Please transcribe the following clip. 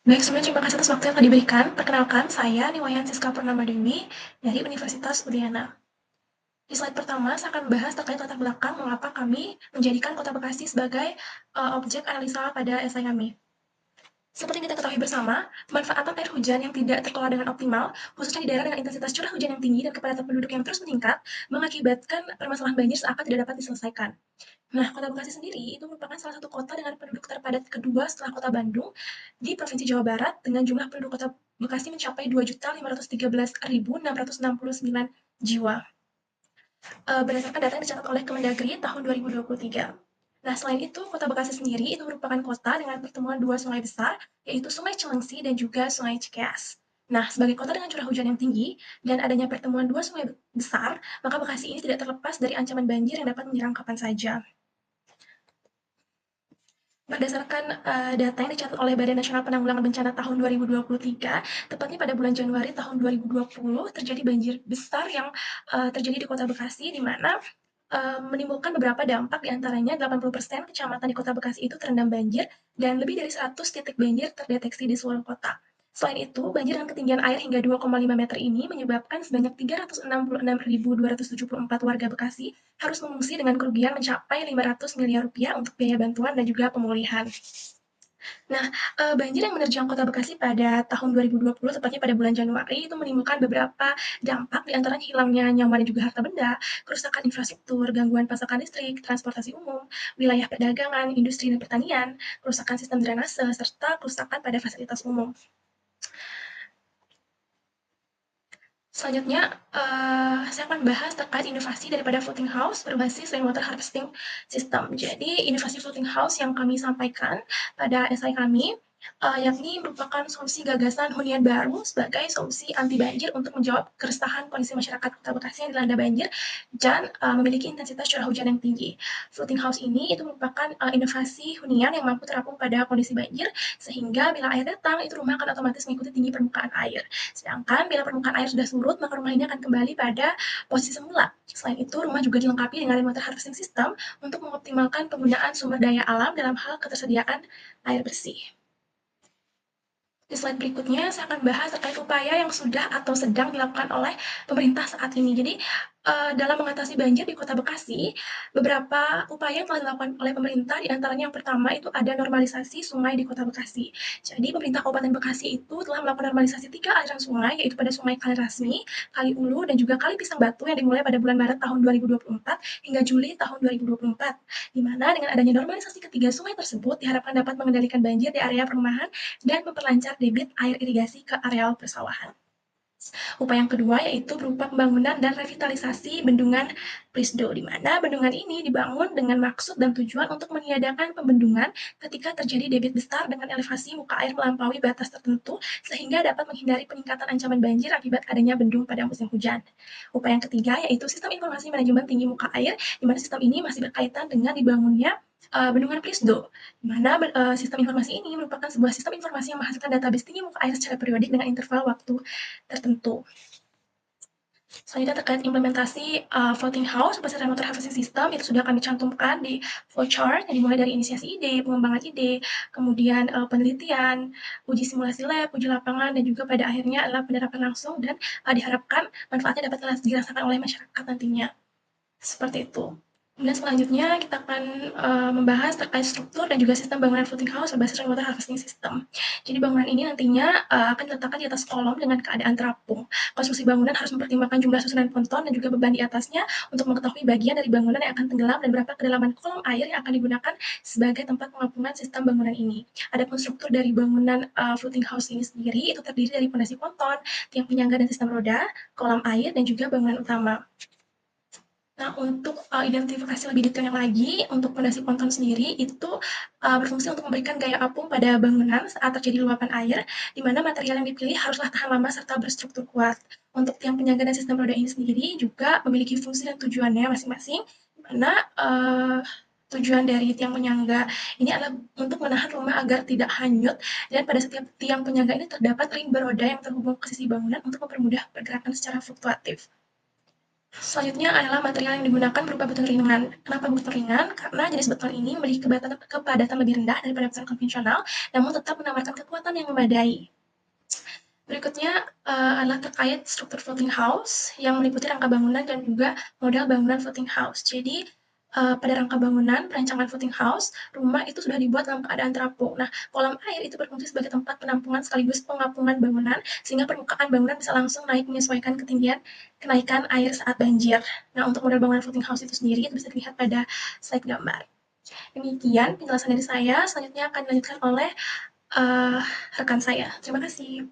Baik, sebelumnya terima kasih atas waktu yang telah diberikan. Perkenalkan, saya Niwayan Siska Purnamadeni dari Universitas Udayana. Di slide pertama, saya akan membahas terkait latar belakang mengapa kami menjadikan Kota Bekasi sebagai objek analisa pada esai kami. Seperti yang kita ketahui bersama, pemanfaatan air hujan yang tidak terkelola dengan optimal, khususnya di daerah dengan intensitas curah hujan yang tinggi dan kepadatan penduduk yang terus meningkat, mengakibatkan permasalahan banjir seakan tidak dapat diselesaikan. Nah, Kota Bekasi sendiri itu merupakan salah satu kota dengan penduduk terpadat kedua setelah Kota Bandung di Provinsi Jawa Barat dengan jumlah penduduk Kota Bekasi mencapai 2.513.669 jiwa. Berdasarkan data yang dicatat oleh Kemendagri tahun 2023. Nah, selain itu, Kota Bekasi sendiri itu merupakan kota dengan pertemuan dua sungai besar, yaitu Sungai Cilengsi dan juga Sungai Cikeas. Nah, sebagai kota dengan curah hujan yang tinggi dan adanya pertemuan dua sungai besar, maka Bekasi ini tidak terlepas dari ancaman banjir yang dapat menyerang kapan saja. Berdasarkan data yang dicatat oleh Badan Nasional Penanggulangan Bencana tahun 2023, tepatnya pada bulan Januari tahun 2020 terjadi banjir besar yang terjadi di Kota Bekasi, di mana menimbulkan beberapa dampak, diantaranya 80% kecamatan di Kota Bekasi itu terendam banjir dan lebih dari 100 titik banjir terdeteksi di seluruh kota. Selain itu, banjir dengan ketinggian air hingga 2,5 meter ini menyebabkan sebanyak 366.274 warga Bekasi harus mengungsi dengan kerugian mencapai 500 miliar rupiah untuk biaya bantuan dan juga pemulihan. Nah, banjir yang menerjang Kota Bekasi pada tahun 2020, tepatnya pada bulan Januari, itu menimbulkan beberapa dampak, di antaranya hilangnya nyawa dan juga harta benda, kerusakan infrastruktur, gangguan pasokan listrik, transportasi umum, wilayah perdagangan, industri dan pertanian, kerusakan sistem drainase, serta kerusakan pada fasilitas umum. Selanjutnya, saya akan bahas terkait inovasi daripada floating house berbasis rainwater harvesting system. Jadi, inovasi floating house yang kami sampaikan pada esai kami, yakni merupakan solusi gagasan hunian baru sebagai solusi anti banjir untuk menjawab keresahan kondisi masyarakat Kota Bekasi yang dilanda banjir dan memiliki intensitas curah hujan yang tinggi. Floating house ini itu merupakan inovasi hunian yang mampu terapung pada kondisi banjir, sehingga bila air datang, itu rumah akan otomatis mengikuti tinggi permukaan air. Sedangkan bila permukaan air sudah surut, maka rumah ini akan kembali pada posisi semula. Selain itu, rumah juga dilengkapi dengan rainwater harvesting system untuk mengoptimalkan penggunaan sumber daya alam dalam hal ketersediaan air bersih. Di slide berikutnya, saya akan bahas terkait upaya yang sudah atau sedang dilakukan oleh pemerintah saat ini. Jadi, dalam mengatasi banjir di Kota Bekasi, beberapa upaya yang telah dilakukan oleh pemerintah, di antaranya yang pertama itu ada normalisasi sungai di Kota Bekasi. Jadi, pemerintah Kabupaten Bekasi itu telah melakukan normalisasi 3 aliran sungai, yaitu pada Sungai Kali Kali Ulu, dan juga Kali Pisang Batu yang dimulai pada bulan Maret tahun 2024 hingga Juli tahun 2024. Di mana dengan adanya normalisasi ketiga sungai tersebut diharapkan dapat mengendalikan banjir di area perumahan dan memperlancar debit air irigasi ke areal persawahan. Upaya yang kedua yaitu berupa pembangunan dan revitalisasi bendungan Prisdo, di mana bendungan ini dibangun dengan maksud dan tujuan untuk meniadakan pembendungan ketika terjadi debit besar dengan elevasi muka air melampaui batas tertentu, sehingga dapat menghindari peningkatan ancaman banjir akibat adanya bendung pada musim hujan. Upaya yang ketiga yaitu sistem informasi manajemen tinggi muka air, di mana sistem ini masih berkaitan dengan dibangunnya bendungan Prisdo, di mana sistem informasi ini merupakan sebuah sistem informasi yang menghasilkan database tinggi muka air secara periodik dengan interval waktu tertentu. Selanjutnya terkait implementasi floating house berbasis rainwater harvesting system, itu sudah kami cantumkan di flowchart yang dimulai dari inisiasi ide, pengembangan ide, kemudian penelitian, uji simulasi lab, uji lapangan, dan juga pada akhirnya adalah penerapan langsung dan diharapkan manfaatnya dapat dirasakan oleh masyarakat nantinya. Seperti itu. Kemudian selanjutnya kita akan membahas terkait struktur dan juga sistem bangunan floating house berbasis rainwater harvesting system. Jadi bangunan ini nantinya akan diletakkan di atas kolom dengan keadaan terapung. Konstruksi bangunan harus mempertimbangkan jumlah susunan ponton dan juga beban di atasnya untuk mengetahui bagian dari bangunan yang akan tenggelam dan berapa kedalaman kolom air yang akan digunakan sebagai tempat pengampungan sistem bangunan ini. Adapun struktur dari bangunan floating house ini sendiri itu terdiri dari pondasi ponton, tiang penyangga dan sistem roda, kolam air, dan juga bangunan utama. Nah, untuk identifikasi lebih detailnya lagi, untuk pondasi ponton sendiri itu berfungsi untuk memberikan gaya apung pada bangunan saat terjadi luapan air, di mana material yang dipilih haruslah tahan lama serta berstruktur kuat. Untuk tiang penyangga dan sistem roda ini sendiri juga memiliki fungsi dan tujuannya masing-masing, di mana tujuan dari tiang penyangga ini adalah untuk menahan rumah agar tidak hanyut, dan pada setiap tiang penyangga ini terdapat ring beroda yang terhubung ke sisi bangunan untuk mempermudah pergerakan secara fluktuatif. Selanjutnya adalah material yang digunakan berupa beton ringan. Kenapa beton ringan? Karena jenis beton ini memiliki kepadatan lebih rendah daripada beton konvensional, namun tetap menawarkan kekuatan yang memadai. Berikutnya adalah terkait struktur floating house yang meliputi rangka bangunan dan juga model bangunan floating house. Jadi pada rangka bangunan perancangan floating house, rumah itu sudah dibuat dalam keadaan terapung. Nah, kolam air itu berfungsi sebagai tempat penampungan sekaligus pengapungan bangunan, sehingga permukaan bangunan bisa langsung naik menyesuaikan ketinggian kenaikan air saat banjir. Nah, untuk model bangunan floating house itu sendiri itu bisa dilihat pada slide gambar. Demikian penjelasan dari saya. Selanjutnya akan dilanjutkan oleh rekan saya. Terima kasih.